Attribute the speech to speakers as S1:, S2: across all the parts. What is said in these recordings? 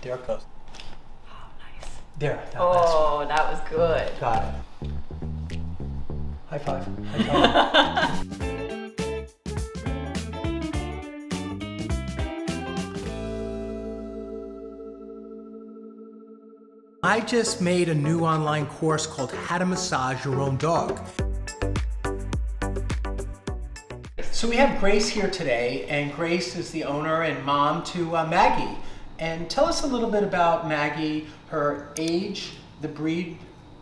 S1: There it goes.
S2: Oh, nice.
S1: There.
S2: That was good.
S1: Got it. High five. High five. I just made a new online course called How to Massage Your Own Dog. So we have Grace here today, and Grace is the owner and mom to Maggie. And tell us a little bit about Maggie, her age, the breed,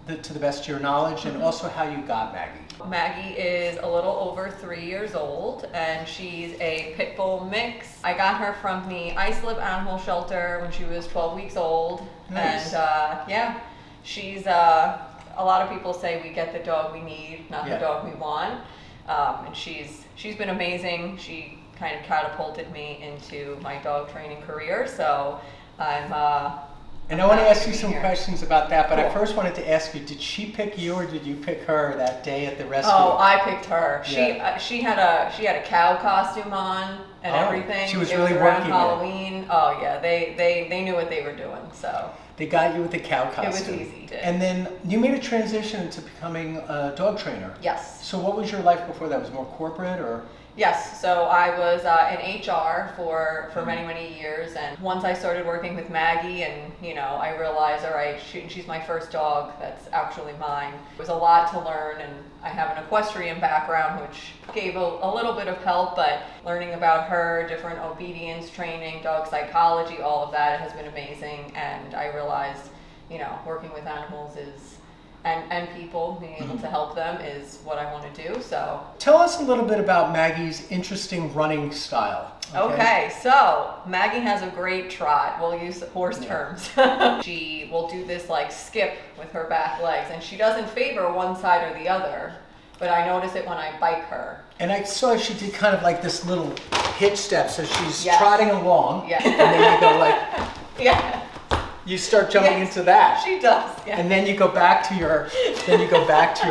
S1: to the best of your knowledge, and also how you got Maggie.
S2: Maggie is a little over 3 years old, and she's a Pitbull mix. I got her from the Islip Animal Shelter when she was 12 weeks old.
S1: Nice.
S2: And yeah, she's, a lot of people say we get the dog we need, not the dog we want. And she's been amazing. She kind of catapulted me into my dog training career, so
S1: and I want to ask you some questions about that, but I first wanted to ask you, did she pick you or did you pick her that day at the rescue?
S2: Oh, I picked her.
S1: Yeah.
S2: She had a cow costume on and everything.
S1: She was
S2: it
S1: really
S2: was around
S1: working
S2: Halloween.
S1: it.
S2: Oh yeah, they knew what they were doing, so.
S1: They got you with the cow costume.
S2: It was easy.
S1: And then you made a transition into becoming a dog trainer.
S2: Yes.
S1: So what was your life before that? Was it more corporate or?
S2: Yes, so I was in HR for many years, and once I started working with Maggie and, I realized, all right, she's my first dog that's actually mine. It was a lot to learn, and I have an equestrian background, which gave a little bit of help, but learning about her, different obedience training, dog psychology, all of that has been amazing, and I realized, working with animals is and people, being able to help them is what I want to do, so.
S1: Tell us a little bit about Maggie's interesting running style.
S2: Okay, so Maggie has a great trot. We'll use horse terms. She will do this like skip with her back legs, and she doesn't favor one side or the other, but I notice it when I bike her.
S1: And I saw she did kind of like this little hitch step, so she's trotting along, and then you go like, you start jumping into that.
S2: She does. Yeah.
S1: And then you go back to your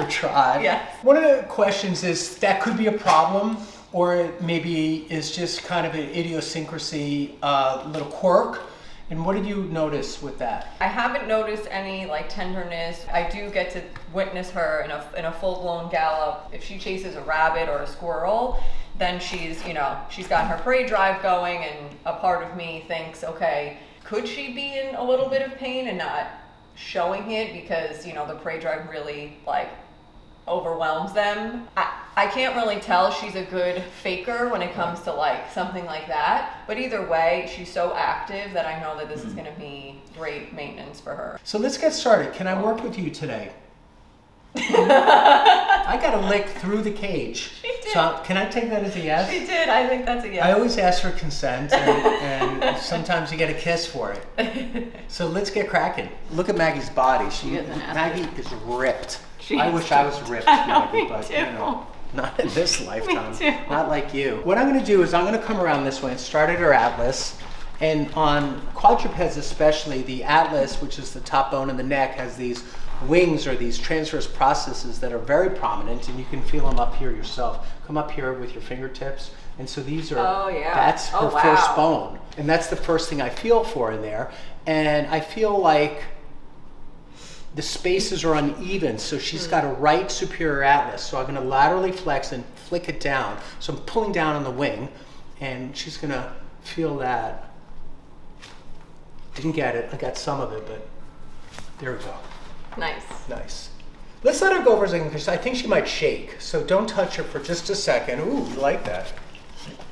S1: trot.
S2: Yes.
S1: One of the questions is that could be a problem, or it maybe is just kind of an idiosyncrasy, little quirk. And what did you notice with that?
S2: I haven't noticed any like tenderness. I do get to witness her in a full-blown gallop. If she chases a rabbit or a squirrel, then she's got her prey drive going, and a part of me thinks, okay, could she be in a little bit of pain and not showing it because, the prey drive really like overwhelms them? I can't really tell. She's a good faker when it comes to like something like that. But either way, she's so active that I know that this is going to be great maintenance for her.
S1: So let's get started. Can I work with you today? I got a lick through the cage.
S2: She did.
S1: So can I take that as a yes?
S2: She did. I think that's a yes.
S1: I always ask for consent, and sometimes you get a kiss for it. So let's get cracking. Look at Maggie's body. Maggie is ripped. I wish I was ripped, Maggie, but not in this lifetime. Not like you. What I'm going to do is I'm going to come around this way and start at her atlas. And on quadrupeds especially, the atlas, which is the top bone in the neck, has these wings or these transverse processes that are very prominent, and you can feel them up here yourself. Come up here with your fingertips. And so these are, that's her first bone. And that's the first thing I feel for in there. And I feel like the spaces are uneven, so she's got a right superior atlas. So I'm going to laterally flex and flick it down. So I'm pulling down on the wing, and she's going to feel that. Didn't get it. I got some of it, but there we go.
S2: Nice.
S1: Nice. Let's let her go for a second because I think she might shake. So don't touch her for just a second. Ooh, you like that.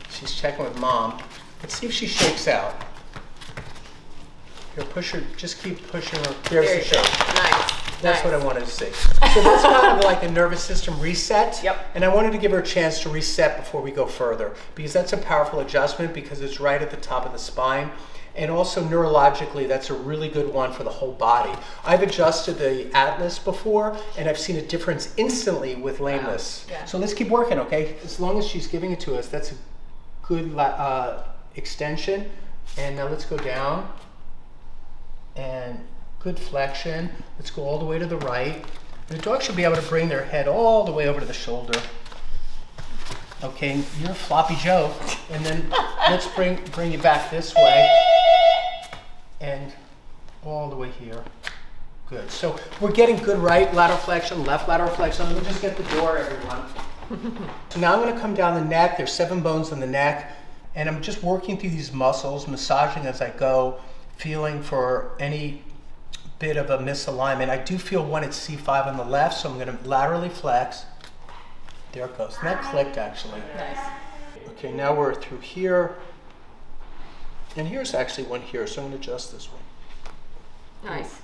S1: She's checking with mom. Let's see if she shakes out. Here, push her. Just keep pushing her. There's the shake.
S2: Nice.
S1: That's what I wanted to see. So that's kind of like a nervous system reset.
S2: Yep.
S1: And I wanted to give her a chance to reset before we go further because that's a powerful adjustment because it's right at the top of the spine. And also neurologically, that's a really good one for the whole body. I've adjusted the atlas before, and I've seen a difference instantly with lameness.
S2: Wow. Yeah.
S1: So let's keep working, okay? As long as she's giving it to us, that's a good extension. And now let's go down. And good flexion. Let's go all the way to the right. And the dog should be able to bring their head all the way over to the shoulder. Okay, you're a floppy Joe. And then let's bring you back this way. And Good. So we're getting good right lateral flexion, left lateral flexion. Let me just get the door, everyone. So now I'm going to come down the neck. There's 7 bones in the neck. And I'm just working through these muscles, massaging as I go, feeling for any bit of a misalignment. I do feel one at C5 on the left, so I'm going to laterally flex. There it goes. And that clicked, actually.
S2: Nice.
S1: Okay, now we're through here. And here's actually one here, so I'm going to adjust this one.
S2: Nice.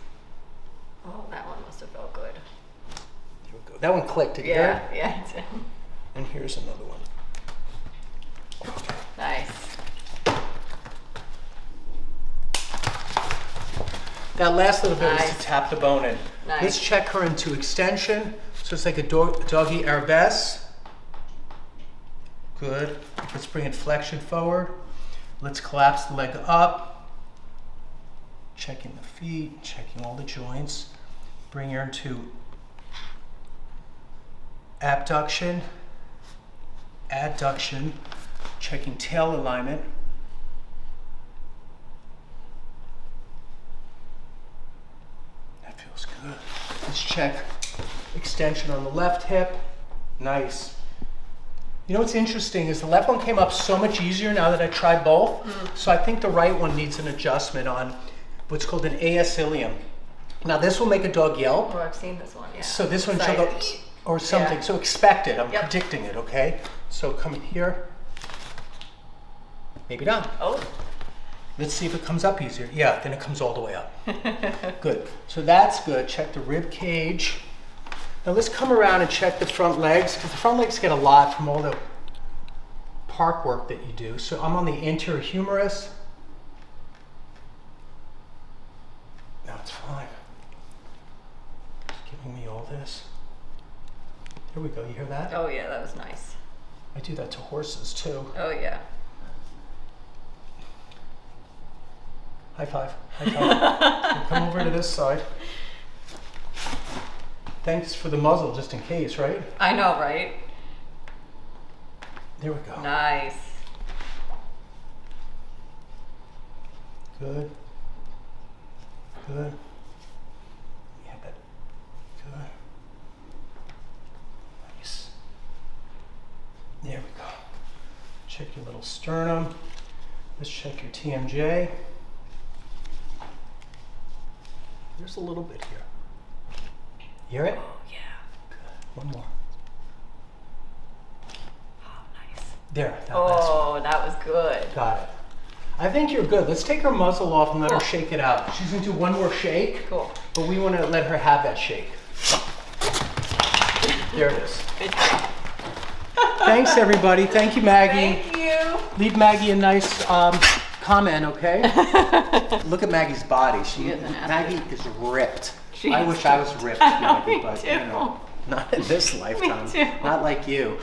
S2: Oh, that one must have felt good.
S1: There we go. That one clicked. Did you hear it?
S2: Yeah, it did.
S1: And here's another one. Okay.
S2: Nice.
S1: That last little bit was to tap the bone in.
S2: Nice.
S1: Let's check her into extension. So it's like a doggy arabesque. Good. Let's bring in flexion forward. Let's collapse the leg up. Checking the feet, checking all the joints. Bring her into abduction, adduction, checking tail alignment. That feels good. Let's check extension on the left hip. Nice. You know what's interesting is the left one came up so much easier now that I tried both. So I think the right one needs an adjustment on what's called an AS ilium. Now this will make a dog yelp.
S2: Oh, I've seen this one, yeah.
S1: So this one she'll go or something. Yeah. So expect it. I'm predicting it, okay? So come in here. Maybe not.
S2: Oh.
S1: Let's see if it comes up easier. Yeah, then it comes all the way up. Good. So that's good. Check the rib cage. Now let's come around and check the front legs, because the front legs get a lot from all the park work that you do. So I'm on the anterior humerus. Now it's fine. It's giving me all this. Here we go. You hear that?
S2: Oh yeah, that was nice.
S1: I do that to horses too.
S2: Oh yeah.
S1: High five. High five. So come over to this side. Thanks for the muzzle, just in case, right?
S2: I know, right?
S1: There we go.
S2: Nice.
S1: Good. Good. Yeah, but good. Nice. There we go. Check your little sternum. Let's check your TMJ. There's a little bit here. You hear it?
S2: Oh yeah.
S1: Good. One more.
S2: Oh nice.
S1: There.
S2: That was good.
S1: Got it. I think you're good. Let's take her muzzle off and let her shake it out. She's gonna do one more shake.
S2: Cool.
S1: But we want to let her have that shake. There it is.
S2: Good job.
S1: Thanks everybody. Thank you, Maggie.
S2: Thank you.
S1: Leave Maggie a nice comment, okay? Look at Maggie's body. Maggie is ripped. I wish I was ripped, Maggie, but you know, not in this lifetime. Not like you.